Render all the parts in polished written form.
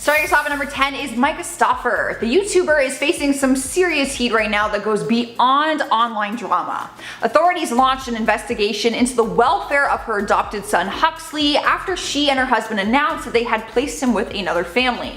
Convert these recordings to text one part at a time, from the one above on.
Starting us off at number 10 is Myka Stauffer. The YouTuber is facing some serious heat right now that goes beyond online drama. Authorities launched an investigation into the welfare of her adopted son Huxley after she and her husband announced that they had placed him with another family.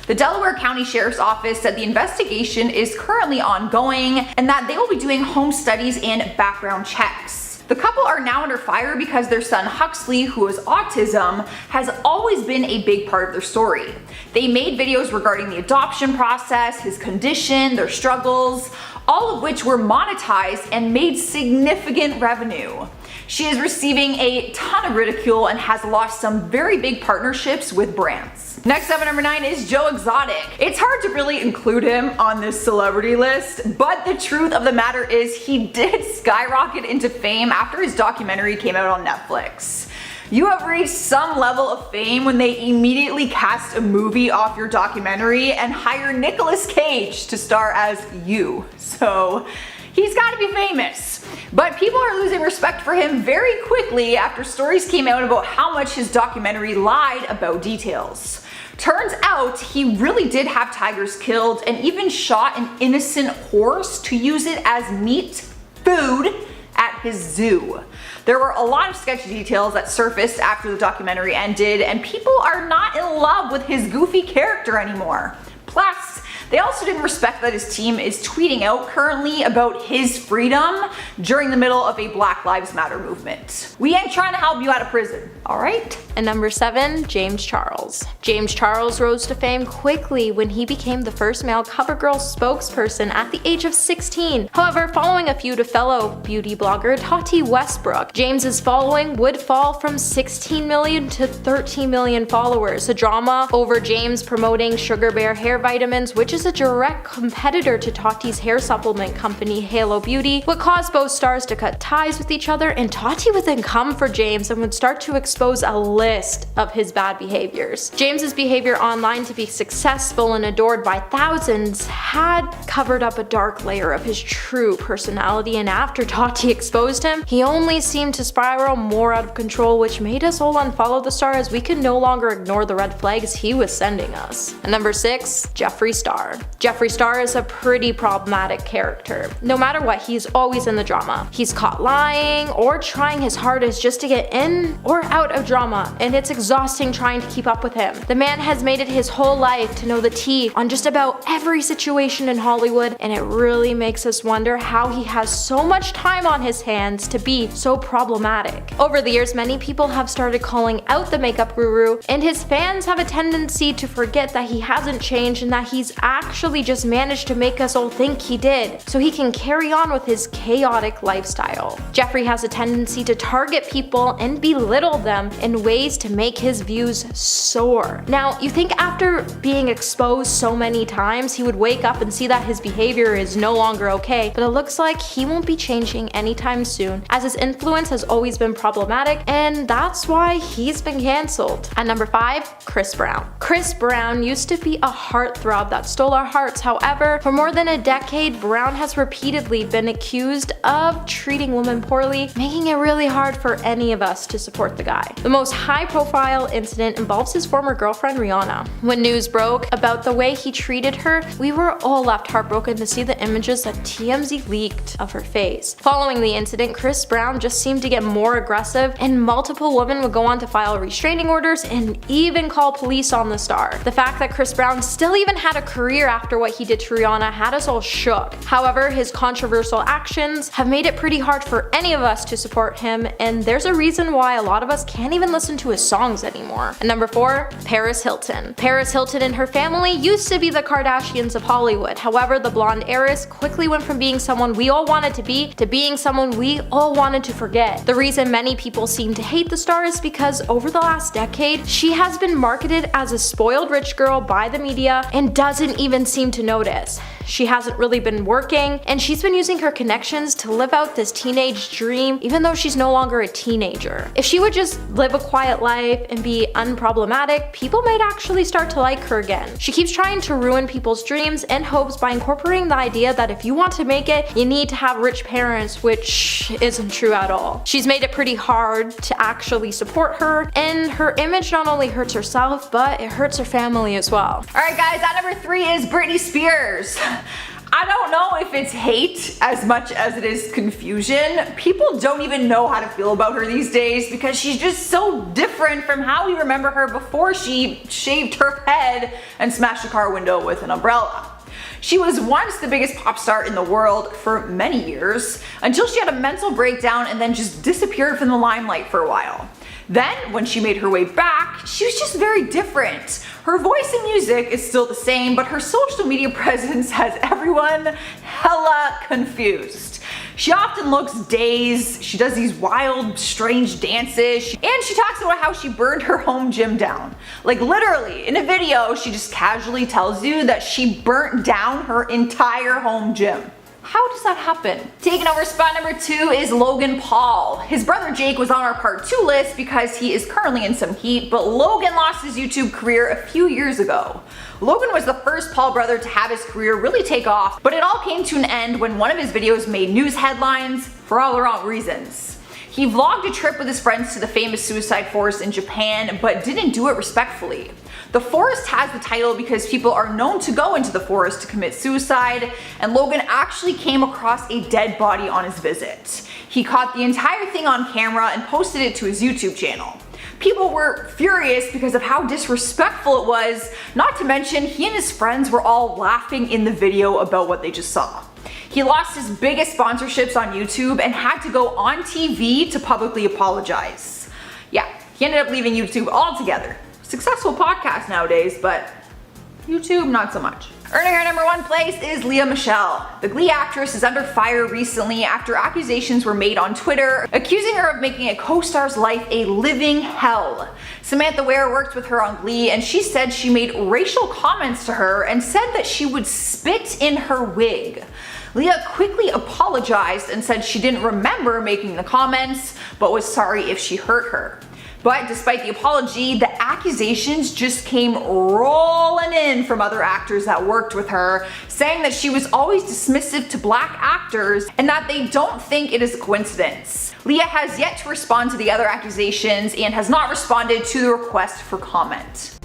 The Delaware County Sheriff's Office said the investigation is currently ongoing and that they will be doing home studies and background checks. The couple are now under fire because their son Huxley, who has autism, has always been a big part of their story. They made videos regarding the adoption process, his condition, their struggles, all of which were monetized and made significant revenue. She is receiving a ton of ridicule and has lost some very big partnerships with brands. Next up at number 9 is Joe Exotic. It's hard to really include him on this celebrity list, but the truth of the matter is he did skyrocket into fame after his documentary came out on Netflix. You have reached some level of fame when they immediately cast a movie off your documentary and hire Nicolas Cage to star as you. So he's gotta be famous. But people are losing respect for him very quickly after stories came out about how much his documentary lied about details. Turns out he really did have tigers killed and even shot an innocent horse to use it as meat food at his zoo. There were a lot of sketchy details that surfaced after the documentary ended, and people are not in love with his goofy character anymore. Plus, they also didn't respect that his team is tweeting out currently about his freedom during the middle of a Black Lives Matter movement. We ain't trying to help you out of prison, alright? And number 7, James Charles. James Charles rose to fame quickly when he became the first male CoverGirl spokesperson at the age of 16. However, following a feud with fellow beauty blogger Tati Westbrook, James's following would fall from 16 million to 13 million followers. The drama over James promoting Sugar Bear hair vitamins, which is a direct competitor to Tati's hair supplement company Halo Beauty, would cause both stars to cut ties with each other, and Tati would then come for James and would start to expose a list of his bad behaviors. James's behavior online to be successful and adored by thousands had covered up a dark layer of his true personality, and after Tati exposed him, he only seemed to spiral more out of control, which made us all unfollow the star as we could no longer ignore the red flags he was sending us. And number 6, Jeffree Star. Jeffree Star is a pretty problematic character. No matter what, he's always in the drama. He's caught lying or trying his hardest just to get in or out of drama, and it's exhausting trying to keep up with him. The man has made it his whole life to know the tea on just about every situation in Hollywood, and it really makes us wonder how he has so much time on his hands to be so problematic. Over the years, many people have started calling out the makeup guru, and his fans have a tendency to forget that he hasn't changed and that he's actually just managed to make us all think he did, so he can carry on with his chaotic lifestyle. Jeffree has a tendency to target people and belittle them in ways to make his views soar. Now, you think after being exposed so many times, he would wake up and see that his behavior is no longer okay, but it looks like he won't be changing anytime soon, as his influence has always been problematic, and that's why he's been cancelled. At number 5, Chris Brown. Chris Brown used to be a heartthrob that stole our hearts. However, for more than a decade, Brown has repeatedly been accused of treating women poorly, making it really hard for any of us to support the guy. The most high-profile incident involves his former girlfriend Rihanna. When news broke about the way he treated her, we were all left heartbroken to see the images that TMZ leaked of her face. Following the incident, Chris Brown just seemed to get more aggressive, and multiple women would go on to file restraining orders and even call police on the star. The fact that Chris Brown still even had a career after what he did to Rihanna had us all shook. However, his controversial actions have made it pretty hard for any of us to support him, and there's a reason why a lot of us can't even listen to his songs anymore. And number 4, Paris Hilton. Paris Hilton and her family used to be the Kardashians of Hollywood. However, the blonde heiress quickly went from being someone we all wanted to being someone we all wanted to forget. The reason many people seem to hate the star is because over the last decade, she has been marketed as a spoiled rich girl by the media and doesn't even seem to notice. She hasn't really been working, and she's been using her connections to live out this teenage dream even though she's no longer a teenager. If she would just live a quiet life, and be unproblematic, people might actually start to like her again. She keeps trying to ruin people's dreams and hopes by incorporating the idea that if you want to make it, you need to have rich parents, which isn't true at all. She's made it pretty hard to actually support her, and her image not only hurts herself, but it hurts her family as well. Alright guys, at number 3 is Britney Spears. I don't know if it's hate as much as it is confusion. People don't even know how to feel about her these days because she's just so different from how we remember her before she shaved her head and smashed a car window with an umbrella. She was once the biggest pop star in the world for many years, until she had a mental breakdown and then just disappeared from the limelight for a while. Then, when she made her way back, she was just very different. Her voice and music is still the same, but her social media presence has everyone hella confused. She often looks dazed, she does these wild, strange dances, and she talks about how she burned her home gym down. Like literally, in a video, she just casually tells you that she burnt down her entire home gym. How does that happen? Taking over spot number 2 is Logan Paul. His brother Jake was on our part 2 list because he is currently in some heat, but Logan lost his YouTube career a few years ago. Logan was the first Paul brother to have his career really take off, but it all came to an end when one of his videos made news headlines for all the wrong reasons. He vlogged a trip with his friends to the famous suicide forest in Japan, but didn't do it respectfully. The forest has the title because people are known to go into the forest to commit suicide, and Logan actually came across a dead body on his visit. He caught the entire thing on camera and posted it to his YouTube channel. People were furious because of how disrespectful it was, not to mention he and his friends were all laughing in the video about what they just saw. He lost his biggest sponsorships on YouTube and had to go on TV to publicly apologize. Yeah, he ended up leaving YouTube altogether. Successful podcast nowadays, but YouTube not so much. Earning her number 1 place is Lea Michele. The Glee actress is under fire recently after accusations were made on Twitter, accusing her of making a co-star's life a living hell. Samantha Ware worked with her on Glee, and she said she made racial comments to her and said that she would spit in her wig. Lea quickly apologized and said she didn't remember making the comments, but was sorry if she hurt her. But despite the apology, the accusations just came rolling in from other actors that worked with her, saying that she was always dismissive to black actors and that they don't think it is a coincidence. Lea has yet to respond to the other accusations and has not responded to the request for comment.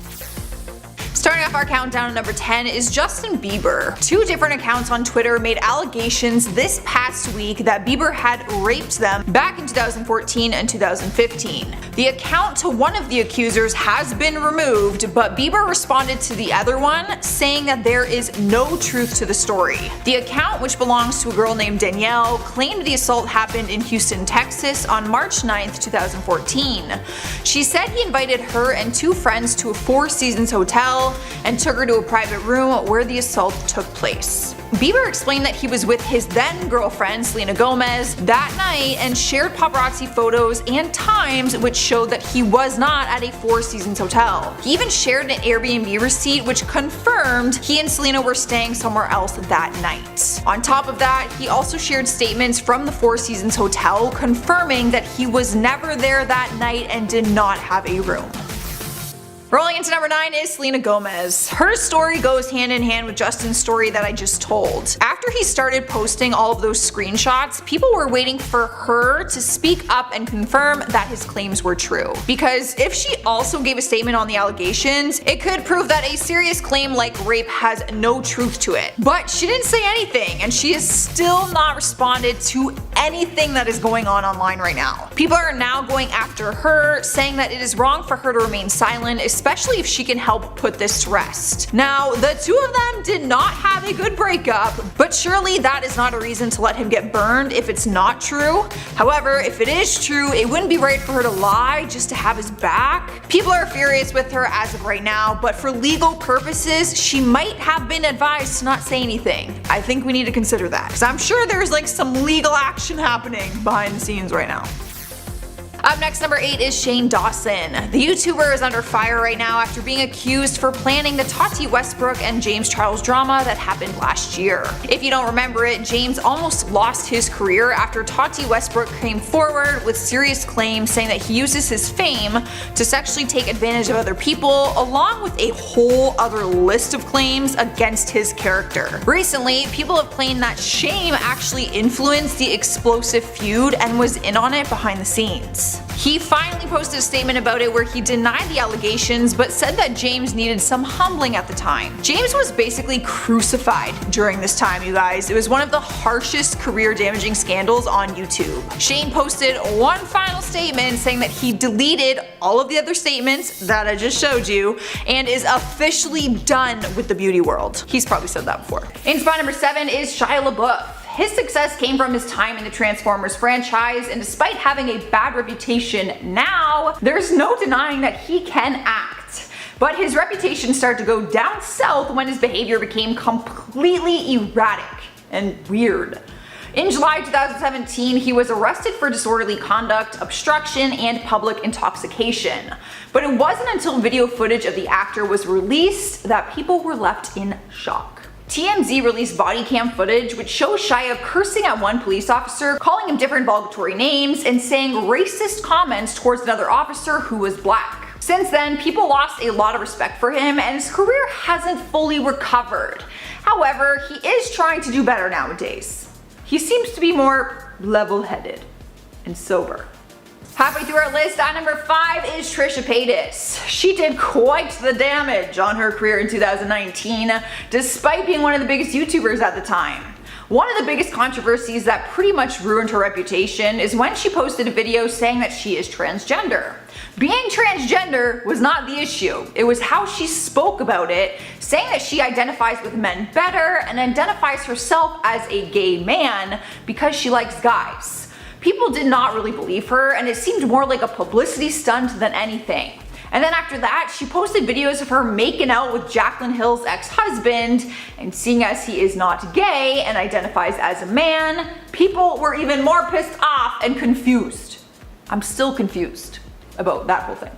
Starting off our countdown at number 10 is Justin Bieber. 2 different accounts on Twitter made allegations this past week that Bieber had raped them back in 2014 and 2015. The account to one of the accusers has been removed, but Bieber responded to the other one, saying that there is no truth to the story. The account, which belongs to a girl named Danielle, claimed the assault happened in Houston, Texas on March 9th, 2014. She said he invited her and 2 friends to a Four Seasons hotel and took her to a private room where the assault took place. Bieber explained that he was with his then girlfriend Selena Gomez that night and shared paparazzi photos and times which showed that he was not at a Four Seasons hotel. He even shared an Airbnb receipt which confirmed he and Selena were staying somewhere else that night. On top of that, he also shared statements from the Four Seasons hotel confirming that he was never there that night and did not have a room. Rolling into number 9 is Selena Gomez. Her story goes hand in hand with Justin's story that I just told. After he started posting all of those screenshots, people were waiting for her to speak up and confirm that his claims were true. Because if she also gave a statement on the allegations, it could prove that a serious claim like rape has no truth to it. But she didn't say anything, and she has still not responded to anything that is going on online right now. People are now going after her, saying that it is wrong for her to remain silent, especially if she can help put this to rest. Now, the 2 of them did not have a good breakup, but surely that is not a reason to let him get burned if it's not true. However, if it is true, it wouldn't be right for her to lie just to have his back. People are furious with her as of right now, but for legal purposes, she might have been advised to not say anything. I think we need to consider that, because I'm sure there's like some legal action happening behind the scenes right now. Up next, number 8 is Shane Dawson. The YouTuber is under fire right now after being accused for planning the Tati Westbrook and James Charles drama that happened last year. If you don't remember it, James almost lost his career after Tati Westbrook came forward with serious claims saying that he uses his fame to sexually take advantage of other people, along with a whole other list of claims against his character. Recently, people have claimed that Shane actually influenced the explosive feud and was in on it behind the scenes. He finally posted a statement about it where he denied the allegations but said that James needed some humbling at the time. James was basically crucified during this time, you guys. It was one of the harshest career-damaging scandals on YouTube. Shane posted one final statement saying that he deleted all of the other statements that I just showed you and is officially done with the beauty world. He's probably said that before. In spot number 7 is Shia LaBeouf. His success came from his time in the Transformers franchise, and despite having a bad reputation now, there's no denying that he can act. But his reputation started to go down south when his behavior became completely erratic and weird. In July 2017, he was arrested for disorderly conduct, obstruction, and public intoxication. But it wasn't until video footage of the actor was released that people were left in shock. TMZ released body cam footage which shows Shia cursing at one police officer, calling him different derogatory names, and saying racist comments towards another officer who was black. Since then, people lost a lot of respect for him and his career hasn't fully recovered. However, he is trying to do better nowadays. He seems to be more level-headed and sober. Halfway through our list, at number 5 is Trisha Paytas. She did quite the damage on her career in 2019, despite being one of the biggest YouTubers at the time. One of the biggest controversies that pretty much ruined her reputation is when she posted a video saying that she is transgender. Being transgender was not the issue, it was how she spoke about it, saying that she identifies with men better and identifies herself as a gay man because she likes guys. People did not really believe her and it seemed more like a publicity stunt than anything. And then after that, she posted videos of her making out with Jaclyn Hill's ex-husband, and seeing as he is not gay and identifies as a man, people were even more pissed off and confused. I'm still confused about that whole thing.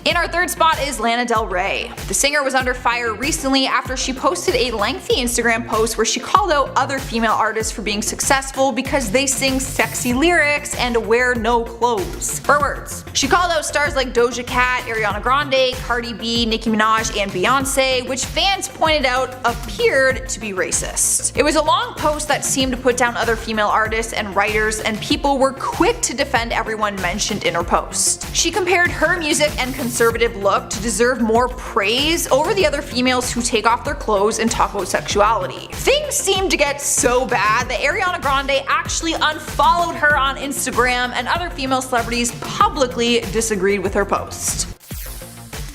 In our third spot is Lana Del Rey. The singer was under fire recently after she posted a lengthy Instagram post where she called out other female artists for being successful because they sing sexy lyrics and wear no clothes. Her words. She called out stars like Doja Cat, Ariana Grande, Cardi B, Nicki Minaj, and Beyonce, which fans pointed out appeared to be racist. It was a long post that seemed to put down other female artists and writers, and people were quick to defend everyone mentioned in her post. She compared her music and conservative look to deserve more praise over the other females who take off their clothes and talk about sexuality. Things seemed to get so bad that Ariana Grande actually unfollowed her on Instagram, and other female celebrities publicly disagreed with her post.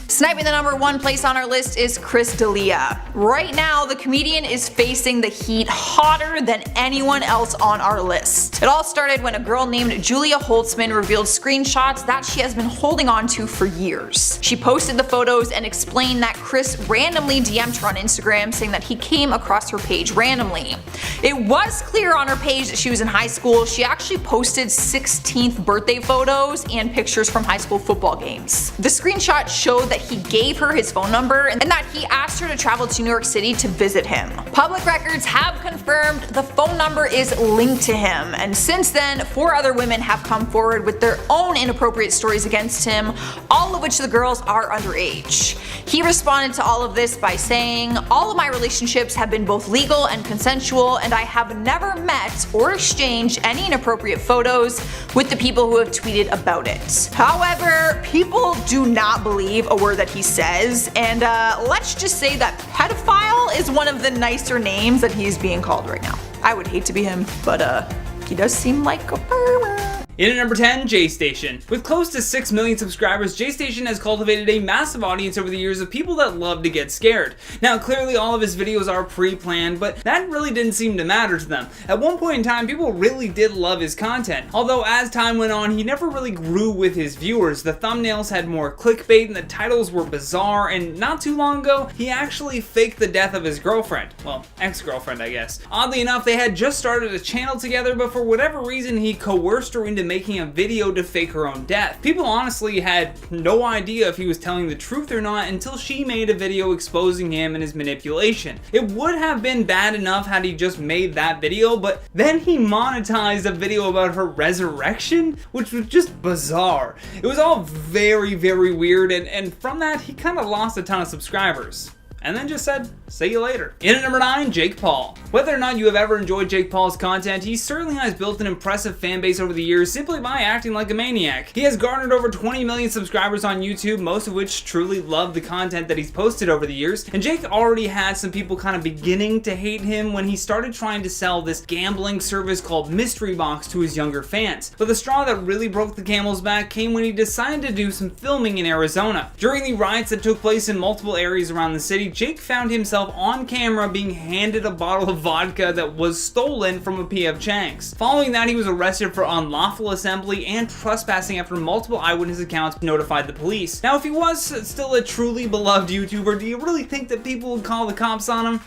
Sniping the number 1 place on our list is Chris D'Elia. Right now, the comedian is facing the heat hotter than anyone else on our list. It all started when a girl named Julia Holtzman revealed screenshots that she has been holding on to for years. She posted the photos and explained that Chris randomly DM'd her on Instagram saying that he came across her page randomly. It was clear on her page that she was in high school. She actually posted 16th birthday photos and pictures from high school football games. The screenshot showed that he gave her his phone number and that he asked her to travel to New York City to visit him. Public records have confirmed the phone number is linked to him, and since then 4 other women have come forward with their own inappropriate stories against him, all of which the girls are underage. He responded to all of this by saying, "All of my relationships have been both legal and consensual, and I have never met or exchanged any inappropriate photos with the people who have tweeted about it." However, people do not believe a word that he says, and let's just say that pedophile is one of the nicer names that he's being called right now. I would hate to be him, but he does seem like a pervert. In at number 10, JayStation. With close to 6 million subscribers, JayStation has cultivated a massive audience over the years of people that love to get scared. Now, clearly all of his videos are pre-planned, but that really didn't seem to matter to them. At one point in time, people really did love his content. Although as time went on, he never really grew with his viewers. The thumbnails had more clickbait and the titles were bizarre, and not too long ago, he actually faked the death of his girlfriend. Well, ex-girlfriend, I guess. Oddly enough, they had just started a channel together, but for whatever reason, he coerced her into making a video to fake her own death. People honestly had no idea if he was telling the truth or not until she made a video exposing him and his manipulation. It would have been bad enough had he just made that video, but then he monetized a video about her resurrection, which was just bizarre. It was all very, very weird, and from that, he kind of lost a ton of subscribers. And then just said, see you later. In at number 9, Jake Paul. Whether or not you have ever enjoyed Jake Paul's content, he certainly has built an impressive fan base over the years simply by acting like a maniac. He has garnered over 20 million subscribers on YouTube, most of which truly love the content that he's posted over the years. And Jake already had some people kind of beginning to hate him when he started trying to sell this gambling service called Mystery Box to his younger fans. But the straw that really broke the camel's back came when he decided to do some filming in Arizona. During the riots that took place in multiple areas around the city, Jake found himself on camera being handed a bottle of vodka that was stolen from a P.F. Chang's. Following that, he was arrested for unlawful assembly and trespassing after multiple eyewitness accounts notified the police. Now, if he was still a truly beloved YouTuber, do you really think that people would call the cops on him?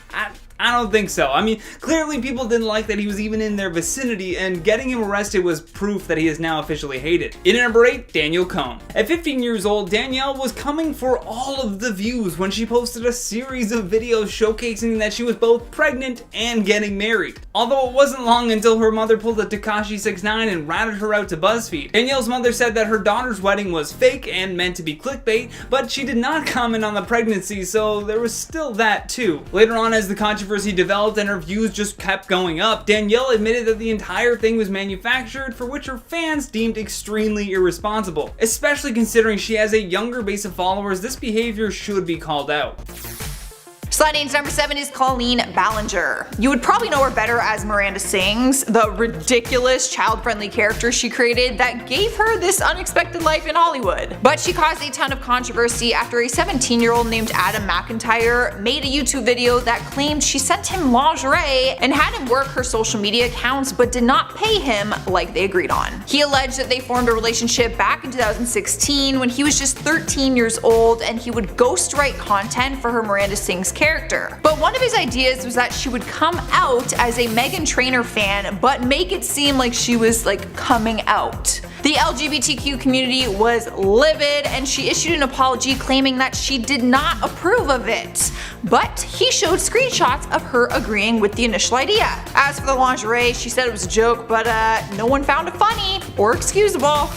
I don't think so. I mean, clearly people didn't like that he was even in their vicinity, and getting him arrested was proof that he is now officially hated. In at number 8, Danielle Cohn. At 15 years old, Danielle was coming for all of the views when she posted a series of videos showcasing that she was both pregnant and getting married. Although it wasn't long until her mother pulled a Tekashi 6ix9ine and ratted her out to BuzzFeed. Danielle's mother said that her daughter's wedding was fake and meant to be clickbait, but she did not comment on the pregnancy, so there was still that too. Later on, as the controversy developed and her views just kept going up, Danielle admitted that the entire thing was manufactured, for which her fans deemed extremely irresponsible. Especially considering she has a younger base of followers, this behavior should be called out. Sliding into number 7 is Colleen Ballinger. You would probably know her better as Miranda Sings, the ridiculous child-friendly character she created that gave her this unexpected life in Hollywood. But she caused a ton of controversy after a 17-year-old named Adam McIntyre made a YouTube video that claimed she sent him lingerie and had him work her social media accounts but did not pay him like they agreed on. He alleged that they formed a relationship back in 2016 when he was just 13 years old and he would ghostwrite content for her Miranda Sings character. But one of his ideas was that she would come out as a Meghan Trainor fan but make it seem like she was coming out. The LGBTQ community was livid and she issued an apology claiming that she did not approve of it. But he showed screenshots of her agreeing with the initial idea. As for the lingerie, she said it was a joke, but no one found it funny or excusable.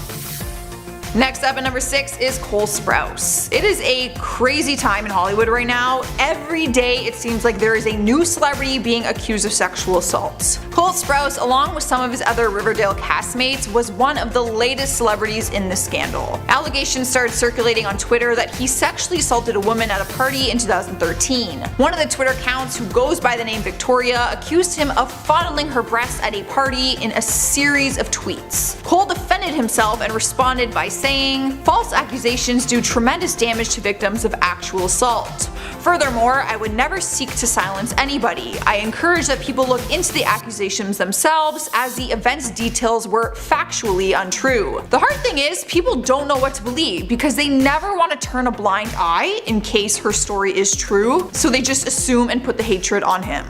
Next up at number 6 is Cole Sprouse. It is a crazy time in Hollywood right now. Every day it seems like there is a new celebrity being accused of sexual assault. Cole Sprouse, along with some of his other Riverdale castmates, was one of the latest celebrities in the scandal. Allegations started circulating on Twitter that he sexually assaulted a woman at a party in 2013. One of the Twitter accounts, who goes by the name Victoria, accused him of fondling her breasts at a party in a series of tweets. Cole defended himself and responded by saying, "False accusations do tremendous damage to victims of actual assault. Furthermore, I would never seek to silence anybody. I encourage that people look into the accusations themselves, as the event's details were factually untrue." The hard thing is, people don't know what to believe because they never want to turn a blind eye in case her story is true, so they just assume and put the hatred on him.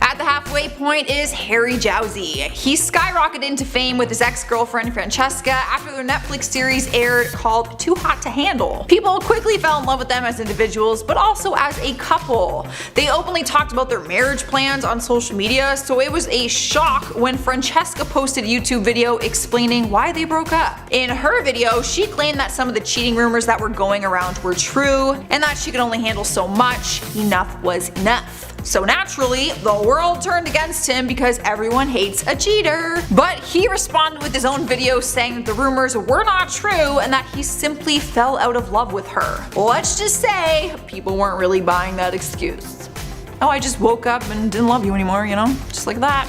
At the halfway point is Harry Jowsey. He skyrocketed into fame with his ex-girlfriend Francesca after their Netflix series aired called Too Hot to Handle. People quickly fell in love with them as individuals, but also as a couple. They openly talked about their marriage plans on social media, so it was a shock when Francesca posted a YouTube video explaining why they broke up. In her video, she claimed that some of the cheating rumors that were going around were true, and that she could only handle so much. Enough was enough. So naturally, the world turned against him because everyone hates a cheater. But he responded with his own video saying that the rumors were not true and that he simply fell out of love with her. Let's just say, people weren't really buying that excuse. Oh, I just woke up and didn't love you anymore, you know? Just like that.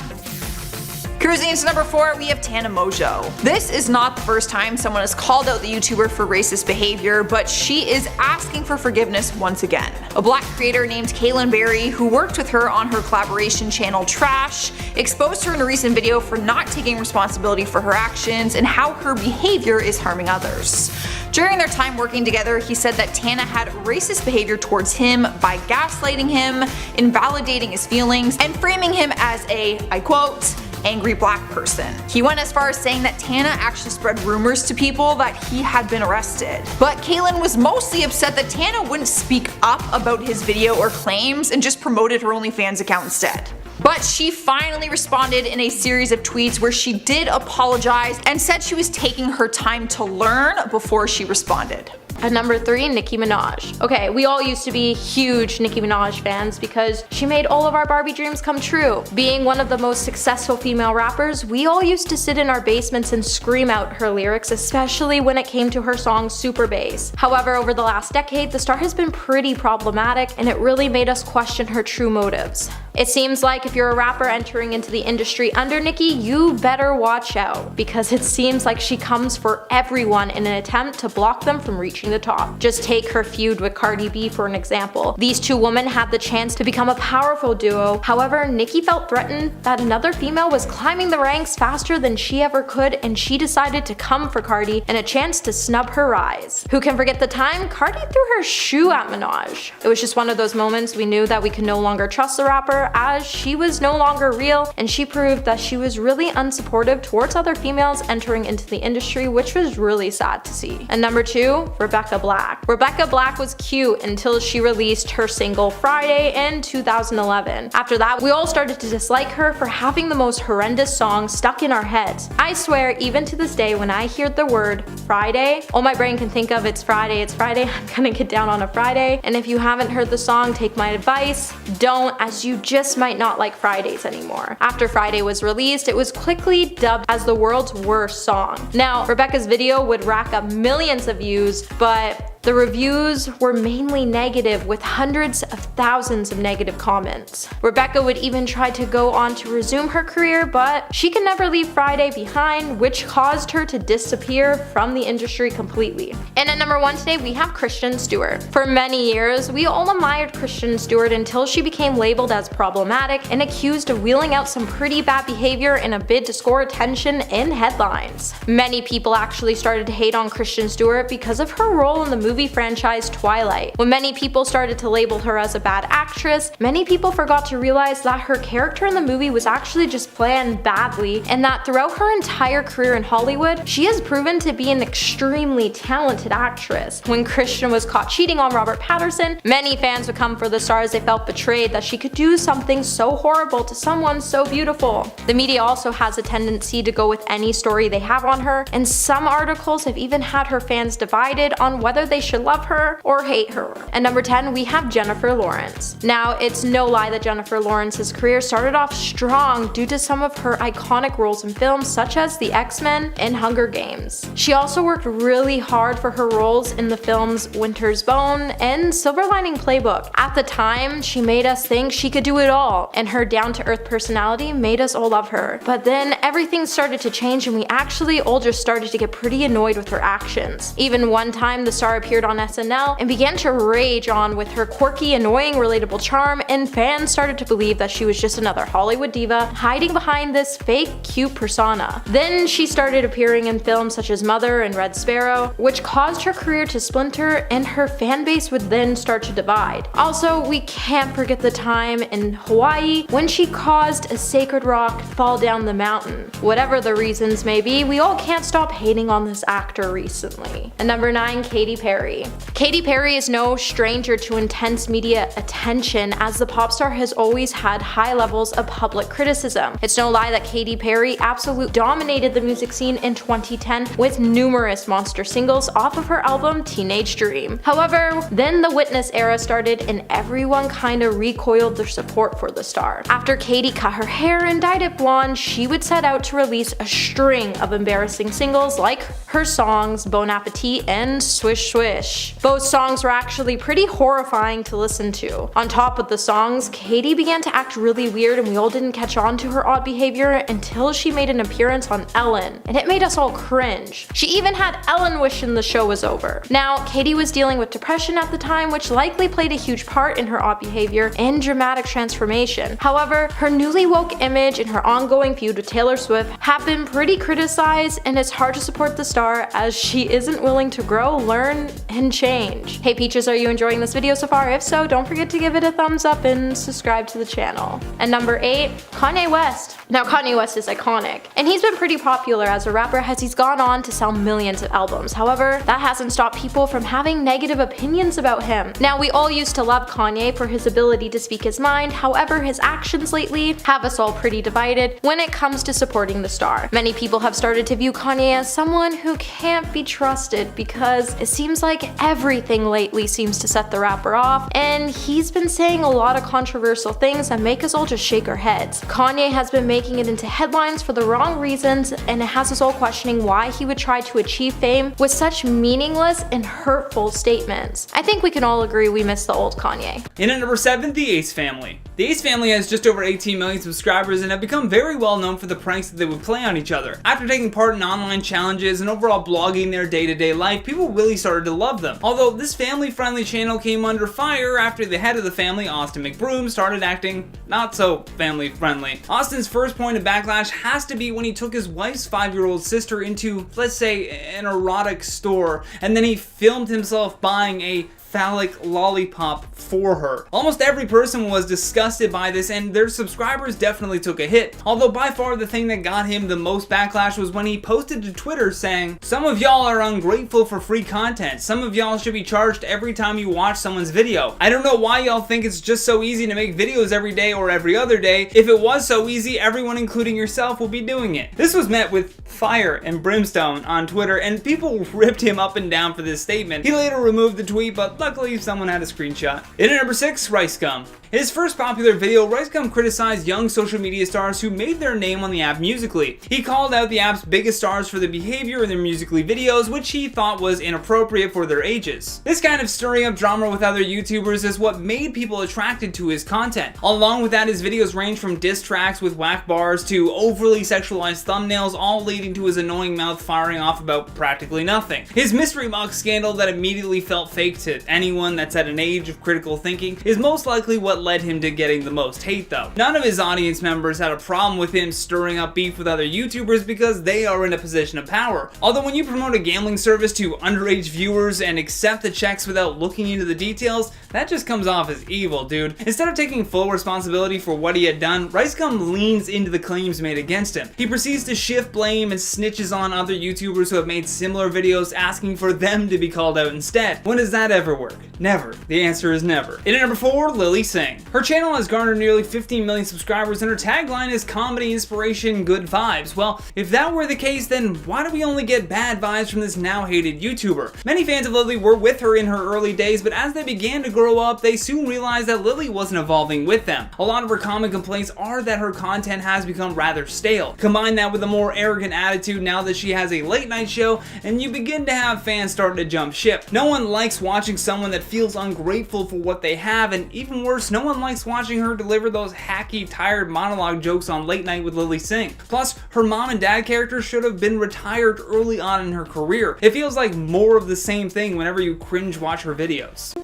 Cruising into number 4, we have Tana Mongeau. This is not the first time someone has called out the YouTuber for racist behavior, but she is asking for forgiveness once again. A black creator named Kaylin Berry, who worked with her on her collaboration channel Trash, exposed her in a recent video for not taking responsibility for her actions and how her behavior is harming others. During their time working together, he said that Tana had racist behavior towards him by gaslighting him, invalidating his feelings, and framing him as a, I quote, angry black person. He went as far as saying that Tana actually spread rumors to people that he had been arrested. But Caitlyn was mostly upset that Tana wouldn't speak up about his video or claims and just promoted her OnlyFans account instead. But she finally responded in a series of tweets where she did apologize and said she was taking her time to learn before she responded. At number 3, Nicki Minaj. Okay, we all used to be huge Nicki Minaj fans because she made all of our Barbie dreams come true. Being one of the most successful female rappers, we all used to sit in our basements and scream out her lyrics, especially when it came to her song Super Bass. However, over the last decade, the star has been pretty problematic and it really made us question her true motives. It seems like if you're a rapper entering into the industry under Nicki, you better watch out, because it seems like she comes for everyone in an attempt to block them from reaching the top. Just take her feud with Cardi B for an example. These two women had the chance to become a powerful duo. However, Nicki felt threatened that another female was climbing the ranks faster than she ever could, and she decided to come for Cardi in a chance to snub her rise. Who can forget the time Cardi threw her shoe at Minaj? It was just one of those moments we knew that we could no longer trust the rapper, as she was no longer real, and she proved that she was really unsupportive towards other females entering into the industry, which was really sad to see. And number 2, Rebecca Black. Rebecca Black was cute until she released her single Friday in 2011. After that, we all started to dislike her for having the most horrendous song stuck in our heads. I swear, even to this day, when I hear the word Friday, all my brain can think of it's Friday, I'm gonna get down on a Friday. And if you haven't heard the song, take my advice, don't, as you just might not like Fridays anymore. After Friday was released, it was quickly dubbed as the world's worst song. Now, Rebecca's video would rack up millions of views, but the reviews were mainly negative, with hundreds of thousands of negative comments. Rebecca would even try to go on to resume her career, but she could never leave Friday behind, which caused her to disappear from the industry completely. And at number 1 today, we have Kristen Stewart. For many years, we all admired Kristen Stewart until she became labeled as problematic and accused of wheeling out some pretty bad behavior in a bid to score attention in headlines. Many people actually started to hate on Kristen Stewart because of her role in the movie franchise Twilight. When many people started to label her as a bad actress, many people forgot to realize that her character in the movie was actually just planned badly, and that throughout her entire career in Hollywood, she has proven to be an extremely talented actress. When Kristen was caught cheating on Robert Pattinson, many fans would come for the star as they felt betrayed that she could do something so horrible to someone so beautiful. The media also has a tendency to go with any story they have on her, and some articles have even had her fans divided on whether they should love her or hate her. And number 10, we have Jennifer Lawrence. Now, it's no lie that Jennifer Lawrence's career started off strong due to some of her iconic roles in films such as The X-Men and Hunger Games. She also worked really hard for her roles in the films Winter's Bone and Silver Lining Playbook. At the time, she made us think she could do it all, and her down-to-earth personality made us all love her. But then everything started to change, and we actually all just started to get pretty annoyed with her actions. Even one time, the star appeared on SNL and began to rage on with her quirky, annoying, relatable charm, and fans started to believe that she was just another Hollywood diva hiding behind this fake cute persona. Then she started appearing in films such as Mother and Red Sparrow, which caused her career to splinter, and her fan base would then start to divide. Also, we can't forget the time in Hawaii when she caused a sacred rock fall down the mountain. Whatever the reasons may be, we all can't stop hating on this actor recently. And number 9, Katy Perry. Katy Perry is no stranger to intense media attention, as the pop star has always had high levels of public criticism. It's no lie that Katy Perry absolutely dominated the music scene in 2010 with numerous monster singles off of her album Teenage Dream. However, then the Witness era started and everyone kinda recoiled their support for the star. After Katy cut her hair and dyed it blonde, she would set out to release a string of embarrassing singles like her songs Bon Appetit and Swish Swish. Both songs were actually pretty horrifying to listen to. On top of the songs, Katy began to act really weird, and we all didn't catch on to her odd behavior until she made an appearance on Ellen, and it made us all cringe. She even had Ellen wishing the show was over. Now, Katy was dealing with depression at the time, which likely played a huge part in her odd behavior and dramatic transformation. However, her newly woke image and her ongoing feud with Taylor Swift have been pretty criticized, and it's hard to support the star as she isn't willing to grow, learn, and change. Hey Peaches, are you enjoying this video so far? If so, don't forget to give it a thumbs up and subscribe to the channel. And number 8, Kanye West. Now Kanye West is iconic, and he's been pretty popular as a rapper as he's gone on to sell millions of albums. However, that hasn't stopped people from having negative opinions about him. Now we all used to love Kanye for his ability to speak his mind, however his actions lately have us all pretty divided when it comes to supporting the star. Many people have started to view Kanye as someone who can't be trusted because it seems like everything lately seems to set the rapper off, and he's been saying a lot of controversial things that make us all just shake our heads. Kanye has been making it into headlines for the wrong reasons, and it has us all questioning why he would try to achieve fame with such meaningless and hurtful statements. I think we can all agree we miss the old Kanye. In at number 7, the Ace family. The Ace family has just over 18 million subscribers and have become very well known for the pranks that they would play on each other. After taking part in online challenges and overall blogging their day-to-day life, people really started to love them. Although this family-friendly channel came under fire after the head of the family, Austin McBroom, started acting not so family-friendly. Austin's first point of backlash has to be when he took his wife's 5-year-old sister into, let's say, an erotic store, and then he filmed himself buying a phallic lollipop for her. Almost every person was disgusted by this, and their subscribers definitely took a hit. Although by far the thing that got him the most backlash was when he posted to Twitter saying, "Some of y'all are ungrateful for free content. Some of y'all should be charged every time you watch someone's video. I don't know why y'all think it's just so easy to make videos every day or every other day. If it was so easy, everyone including yourself will be doing it." This was met with fire and brimstone on Twitter, and people ripped him up and down for this statement. He later removed the tweet, but luckily someone had a screenshot. In at number 6, Rice Gum. His first popular video, Rice Gum criticized young social media stars who made their name on the app Musical.ly. He called out the app's biggest stars for the behavior in their Musical.ly videos, which he thought was inappropriate for their ages. This kind of stirring up drama with other YouTubers is what made people attracted to his content. Along with that, his videos range from diss tracks with whack bars to overly sexualized thumbnails, all leading to his annoying mouth firing off about practically nothing. His mystery box scandal that immediately felt fake to anyone that's at an age of critical thinking is most likely what led him to getting the most hate though. None of his audience members had a problem with him stirring up beef with other YouTubers because they are in a position of power. Although when you promote a gambling service to underage viewers and accept the checks without looking into the details, that just comes off as evil, dude. Instead of taking full responsibility for what he had done, Rice Gum leans into the claims made against him. He proceeds to shift blame and snitches on other YouTubers who have made similar videos asking for them to be called out instead. When does that ever work? Never. The answer is never. In at number 4, Lily Singh. Her channel has garnered nearly 15 million subscribers and her tagline is comedy, inspiration, good vibes. Well, if that were the case, then why do we only get bad vibes from this now hated YouTuber? Many fans of Lily were with her in her early days, but as they began to grow up, they soon realized that Lily wasn't evolving with them. A lot of her common complaints are that her content has become rather stale. Combine that with a more arrogant attitude now that she has a late night show, and you begin to have fans starting to jump ship. No one likes watching someone that feels ungrateful for what they have, and even worse, no one likes watching her deliver those hacky, tired monologue jokes on Late Night with Lily Singh. Plus, her mom and dad character should have been retired early on in her career. It feels like more of the same thing whenever you cringe watch her videos.